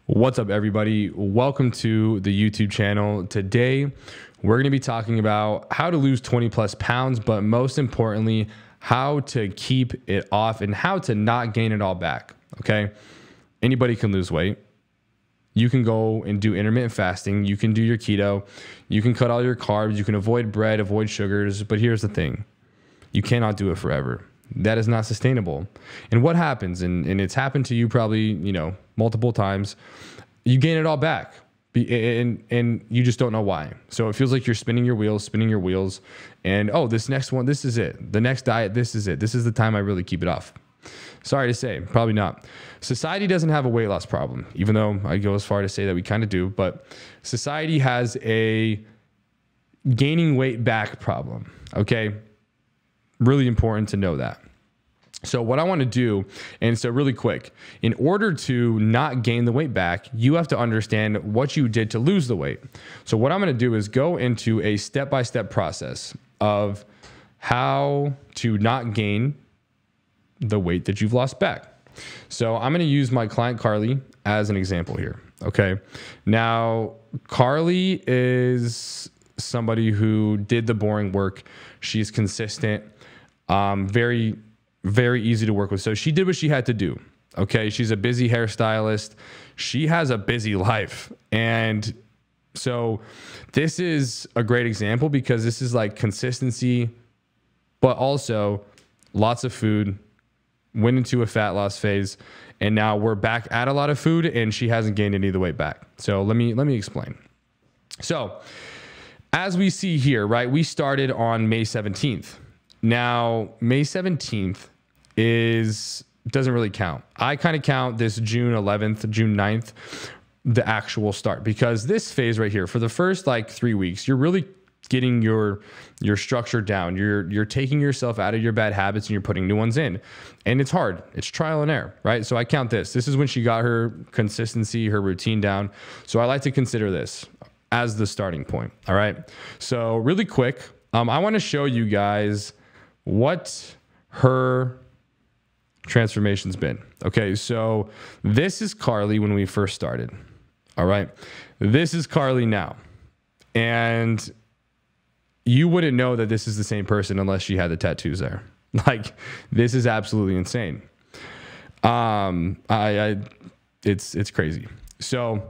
What's up, everybody? Welcome to the YouTube channel. Today, we're going to be talking about how to lose 20 plus pounds, but most importantly, how to keep it off and how to not gain it all back. Okay. Anybody can lose weight. You can go and do intermittent fasting. You can do your keto. You can cut all your carbs. You can avoid bread, avoid sugars. But here's the thing. You cannot do it forever. That is not sustainable. And what happens, and it's happened to you probably, multiple times, you gain it all back and you just don't know why. So it feels like you're spinning your wheels and, oh, this next one, this is it. The next diet, this is it. This is the time I really keep it off. Sorry to say, probably not. Society doesn't have a weight loss problem, even though I go as far to say that we kind of do, but society has a gaining weight back problem. Okay. Really important to know that. So what I want to do, and so really quick, in order to not gain the weight back, you have to understand what you did to lose the weight. So what I'm going to do is go into a step-by-step process of how to not gain the weight that you've lost back. So I'm going to use my client Carly as an example here. Okay. Now, Carly is somebody who did the boring work. She's consistent. Very, very easy to work with. So she did what she had to do. Okay. She's a busy hairstylist. She has a busy life. And so this is a great example because this is like consistency, but also lots of food, went into a fat loss phase. And now we're back at a lot of food and she hasn't gained any of the weight back. So let me explain. So as we see here, right, we started on May 17th. Now, May 17th doesn't really count. I kind of count this June 11th, June 9th, the actual start, because this phase right here, for the first like 3 weeks, you're really getting your structure down. You're taking yourself out of your bad habits and you're putting new ones in. And it's hard. It's trial and error, right? So I count this. This is when she got her consistency, her routine down. So I like to consider this as the starting point. All right. So really quick, I want to show you guys what her transformation's been. Okay, so this is Carly when we first started. All right, this is Carly now. And you wouldn't know that this is the same person unless she had the tattoos there. Like, this is absolutely insane. It's crazy. So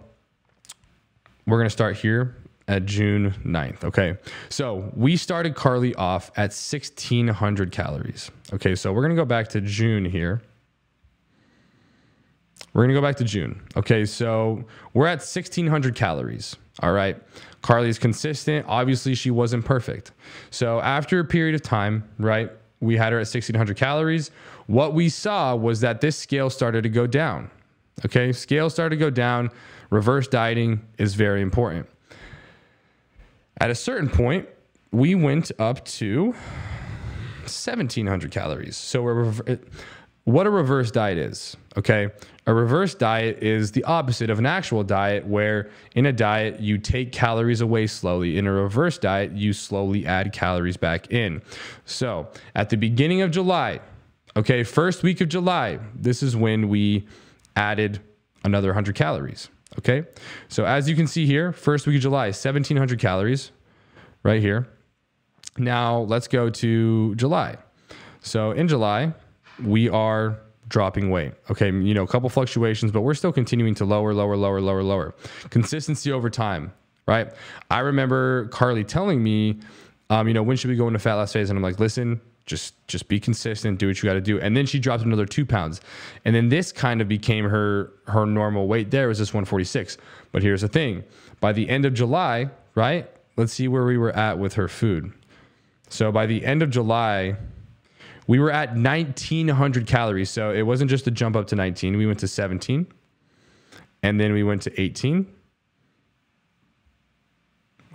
we're going to start here at June 9th. Okay. So we started Carly off at 1,600 calories. Okay. So we're going to go back to June here. We're going to go back to June. Okay. So we're at 1,600 calories. All right. Carly's consistent. Obviously she wasn't perfect. So after a period of time, right, we had her at 1,600 calories. What we saw was that this scale started to go down. Okay. Scale started to go down. Reverse dieting is very important. At a certain point, we went up to 1,700 calories. So what a reverse diet is, okay? A reverse diet is the opposite of an actual diet, where in a diet, you take calories away slowly. In a reverse diet, you slowly add calories back in. So at the beginning of July, okay, first week of July, this is when we added another 100 calories. Okay. So as you can see here, first week of July, 1,700 calories right here. Now let's go to July. So in July, we are dropping weight. Okay. A couple fluctuations, but we're still continuing to lower. Consistency over time, right? I remember Carly telling me, when should we go into fat loss phase? And I'm like, listen, just be consistent, do what you got to do. And then she dropped another 2 pounds. And then this kind of became her normal weight. There was this 146. But here's the thing. By the end of July, right? Let's see where we were at with her food. So by the end of July, we were at 1,900 calories. So it wasn't just a jump up to 19. We went to 17. And then we went to 18.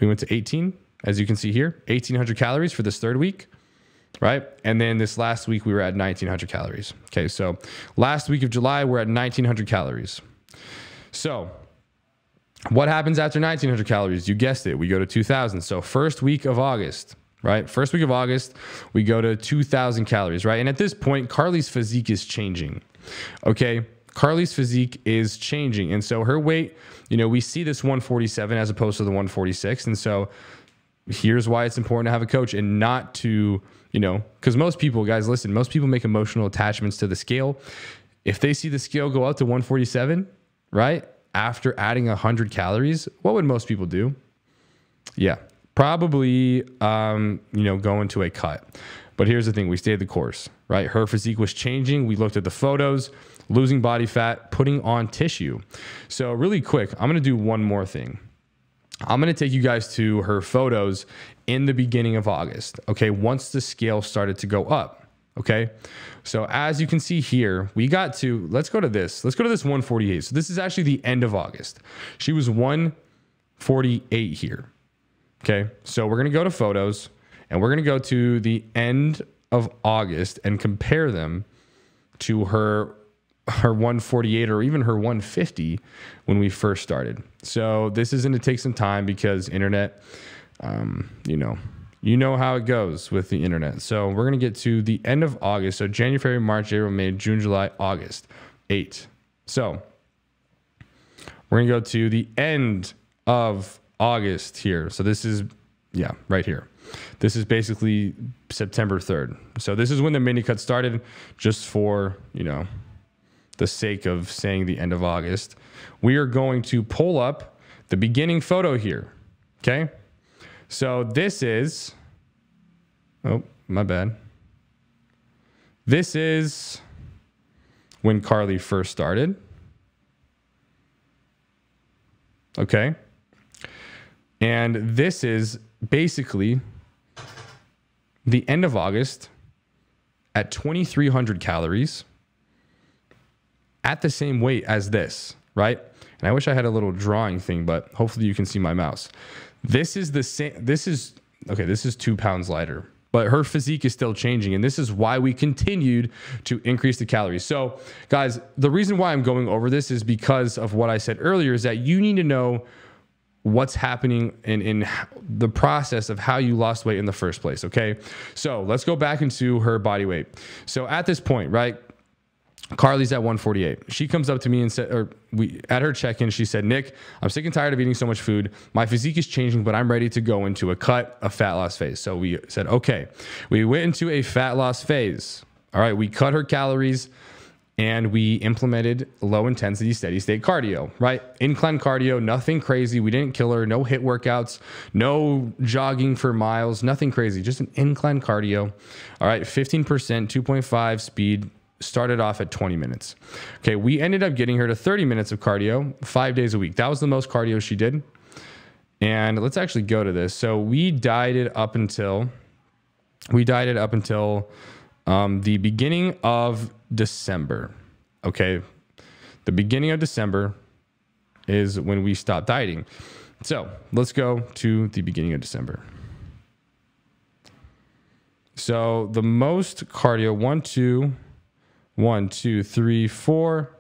We went to 18, as you can see here, 1,800 calories for this third week. Right. And then this last week, we were at 1,900 calories. Okay. So last week of July, we're at 1,900 calories. So what happens after 1,900 calories? You guessed it. We go to 2,000. So first week of August, right? First week of August, we go to 2,000 calories, right? And at this point, Carly's physique is changing. Okay. Carly's physique is changing. And so her weight, we see this 147 as opposed to the 146. And so here's why it's important to have a coach and not to, because most people, guys, listen, most people make emotional attachments to the scale. If they see the scale go up to 147, right, after adding 100 calories, what would most people do? Yeah, probably, go into a cut. But here's the thing, we stayed the course, right? Her physique was changing. We looked at the photos, losing body fat, putting on tissue. So really quick, I'm going to do one more thing. I'm going to take you guys to her photos in the beginning of August. Okay. Once the scale started to go up. Okay. So as you can see here, we got to, let's go to this 148. So this is actually the end of August. She was 148 here. Okay. So we're going to go to photos and we're going to go to the end of August and compare them to her 148 or even her 150 when we first started. So this is going to take some time because internet, you know how it goes with the internet. So we're going to get to the end of August. So January, February, March, April, May, June, July, August, 8. So we're going to go to the end of August here. So this is, right here. This is basically September 3rd. So this is when the mini cut started, just for, the sake of saying the end of August. We are going to pull up the beginning photo here. Okay. So this is, oh, my bad. This is when Carly first started. Okay. And this is basically the end of August at 2,300 calories at the same weight as this, right? And I wish I had a little drawing thing, but hopefully you can see my mouse. This is the same. This is 2 pounds lighter, but her physique is still changing. And this is why we continued to increase the calories. So guys, the reason why I'm going over this is because of what I said earlier, is that you need to know what's happening in the process of how you lost weight in the first place. Okay. So let's go back into her body weight. So at this point, right, Carly's at 148. She comes up to me and said, at her check-in, she said, Nick, I'm sick and tired of eating so much food. My physique is changing, but I'm ready to go into a fat loss phase. So we said, okay, we went into a fat loss phase. All right. We cut her calories and we implemented low intensity, steady state cardio, right? Incline cardio, nothing crazy. We didn't kill her. No HIIT workouts, no jogging for miles, nothing crazy. Just an incline cardio. All right. 15%, 2.5 speed. Started off at 20 minutes. Okay. We ended up getting her to 30 minutes of cardio 5 days a week. That was the most cardio she did. And let's actually go to this. So we dieted up until the beginning of December. Okay. The beginning of December is when we stopped dieting. So let's go to the beginning of December. So the most cardio, 1, 2, 3, 4.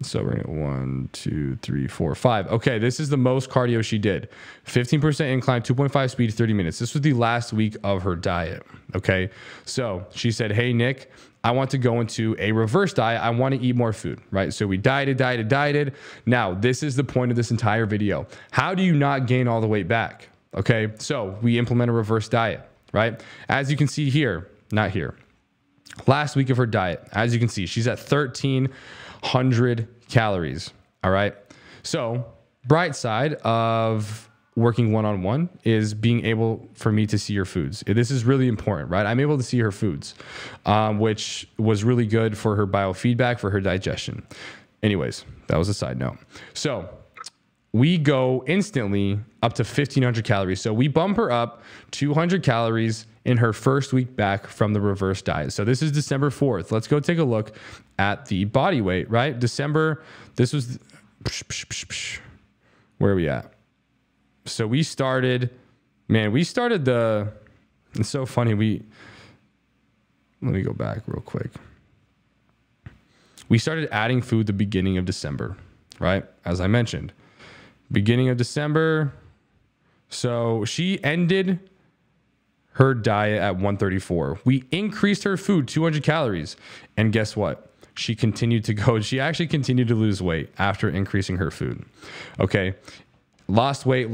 So we're going to 1, 2, 3, 4, 5. Okay. This is the most cardio she did. 15% incline, 2.5 speed, 30 minutes. This was the last week of her diet. Okay. So she said, hey, Nick, I want to go into a reverse diet. I want to eat more food, right? So we dieted. Now, this is the point of this entire video. How do you not gain all the weight back? Okay. So we implement a reverse diet, right? As you can see here, not here. Last week of her diet, as you can see, she's at 1,300 calories. All right. So bright side of working one-on-one is being able for me to see her foods. This is really important, right? I'm able to see her foods, which was really good for her biofeedback, for her digestion. Anyways, that was a side note. So we go instantly up to 1,500 calories. So we bump her up 200 calories in her first week back from the reverse diet. So this is December 4th. Let's go take a look at the body weight, right? December, this was, where are we at? So we started, it's so funny. Let me go back real quick. We started adding food the beginning of December, right? As I mentioned, beginning of December. So she ended her diet at 134. We increased her food 200 calories. And guess what? she continued to go. She actually continued to lose weight after increasing her food. Okay. Lost weight,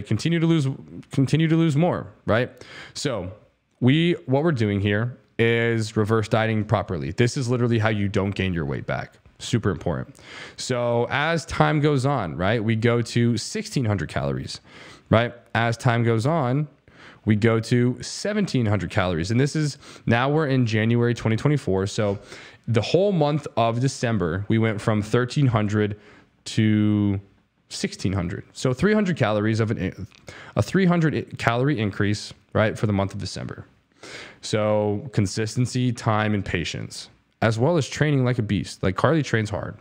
continue to lose more, right? So what we're doing here is reverse dieting properly. This is literally how you don't gain your weight back. Super important. So as time goes on, right, we go to 1600 calories, right? As time goes on, we go to 1700 calories. And this is, now we're in January 2024. So the whole month of December, we went from 1300 to 1600. So 300 calories of a 300 calorie increase, right, for the month of December. So consistency, time, and patience, as well as training like a beast. Like Carly trains hard.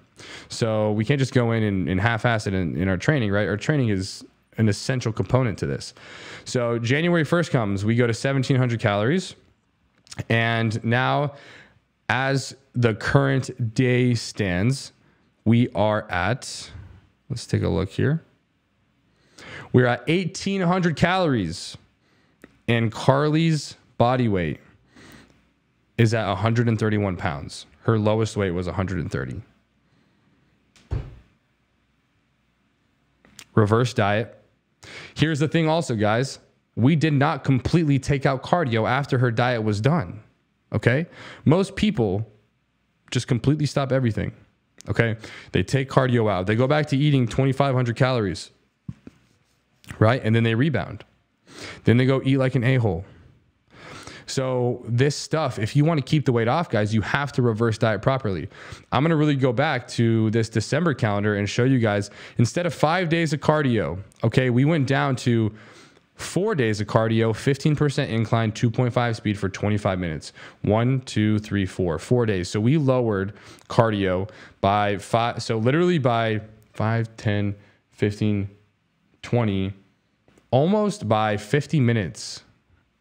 So we can't just go in and half-ass it in our training, right? Our training is an essential component to this. So January 1st comes, we go to 1700 calories. And now as the current day stands, we are at, let's take a look here. We're at 1800 calories, and Carly's body weight is at 131 pounds. Her lowest weight was 130. Reverse diet. Here's the thing also, guys. We did not completely take out cardio after her diet was done. Okay? Most people just completely stop everything. Okay? They take cardio out. They go back to eating 2,500 calories. Right? And then they rebound. Then they go eat like an a-hole. So this stuff, if you want to keep the weight off, guys, you have to reverse diet properly. I'm going to really go back to this December calendar and show you guys, instead of 5 days of cardio, okay, we went down to 4 days of cardio, 15% incline, 2.5 speed for 25 minutes. 1, 2, 3, 4, 4 days. So we lowered cardio by 5. So literally by 5, 10, 15, 20, almost by 50 minutes,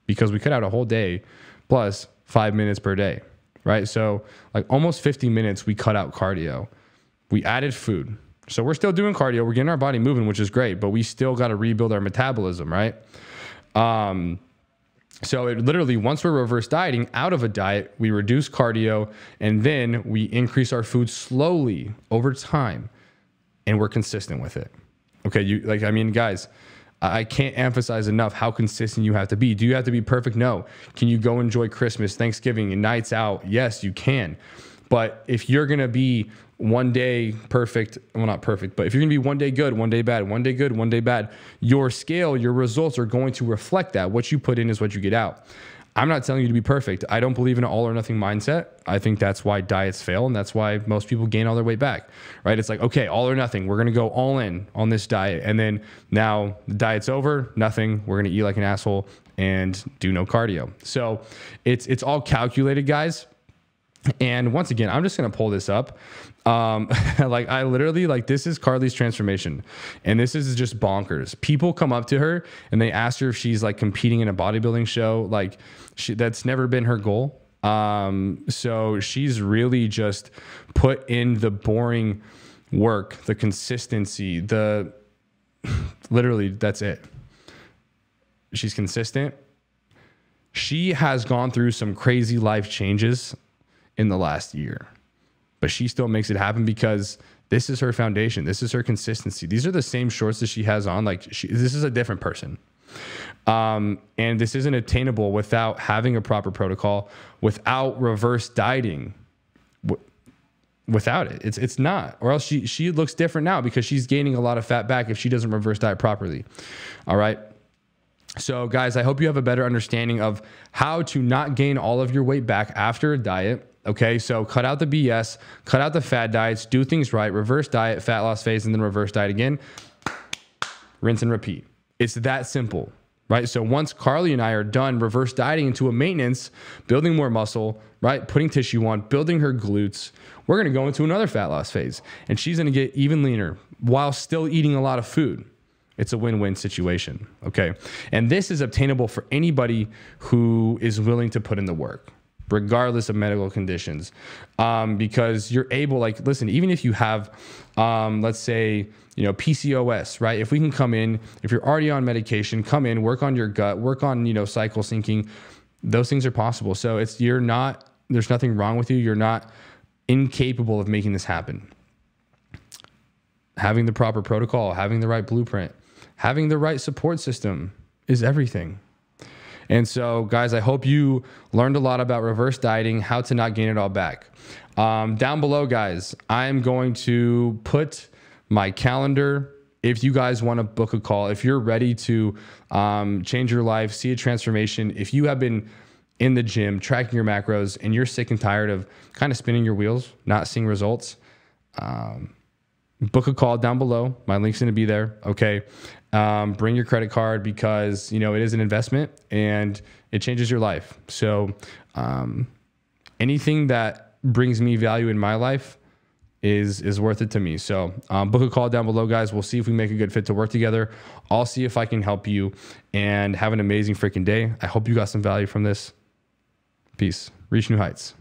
because we cut out a whole day plus 5 minutes per day, right? So like almost 50 minutes, we cut out cardio. We added food. So we're still doing cardio. We're getting our body moving, which is great, but we still got to rebuild our metabolism, right? So it literally, once we're reverse dieting out of a diet, we reduce cardio, and then we increase our food slowly over time, and we're consistent with it. Okay, I mean, guys, I can't emphasize enough how consistent you have to be. Do you have to be perfect? No. Can you go enjoy Christmas, Thanksgiving, and nights out? Yes, you can. But if you're going to be one day perfect, well, not perfect, but if you're going to be one day good, one day bad, one day good, one day bad, your scale, your results are going to reflect that. What you put in is what you get out. I'm not telling you to be perfect. I don't believe in an all or nothing mindset. I think that's why diets fail, and that's why most people gain all their weight back, right? It's like, okay, all or nothing. We're going to go all in on this diet, and then now the diet's over, nothing. We're going to eat like an asshole and do no cardio. So it's all calculated, guys. And once again, I'm just going to pull this up. Like I literally, like, this is Carly's transformation, and this is just bonkers. People come up to her and they ask her if she's like competing in a bodybuilding show. Like that's never been her goal. So she's really just put in the boring work, the consistency, literally that's it. She's consistent. She has gone through some crazy life changes in the last year, but she still makes it happen because this is her foundation. This is her consistency. These are the same shorts that she has on. Like this is a different person. And this isn't attainable without having a proper protocol, without reverse dieting, without it. It's not, or else she looks different now because she's gaining a lot of fat back if she doesn't reverse diet properly. All right. So guys, I hope you have a better understanding of how to not gain all of your weight back after a diet. Okay, so cut out the BS, cut out the fad diets, do things right, reverse diet, fat loss phase, and then reverse diet again. Rinse and repeat. It's that simple, right? So once Carly and I are done reverse dieting into a maintenance, building more muscle, right? Putting tissue on, building her glutes, we're going to go into another fat loss phase, and she's going to get even leaner while still eating a lot of food. It's a win-win situation, okay? And this is obtainable for anybody who is willing to put in the work, regardless of medical conditions, because you're able, like, listen, even if you have, let's say, PCOS, right? If we can come in, if you're already on medication, come in, work on your gut, work on, cycle syncing, those things are possible. So there's nothing wrong with you. You're not incapable of making this happen. Having the proper protocol, having the right blueprint, having the right support system is everything. And so, guys, I hope you learned a lot about reverse dieting, how to not gain it all back. Down below, guys, I'm going to put my calendar. If you guys want to book a call, if you're ready to change your life, see a transformation, if you have been in the gym tracking your macros and you're sick and tired of kind of spinning your wheels, not seeing results, book a call down below. My link's going to be there. Okay. Bring your credit card because, you know, it is an investment and it changes your life. So anything that brings me value in my life is worth it to me. So book a call down below, guys. We'll see if we make a good fit to work together. I'll see if I can help you, and have an amazing freaking day. I hope you got some value from this. Peace. Reach new heights.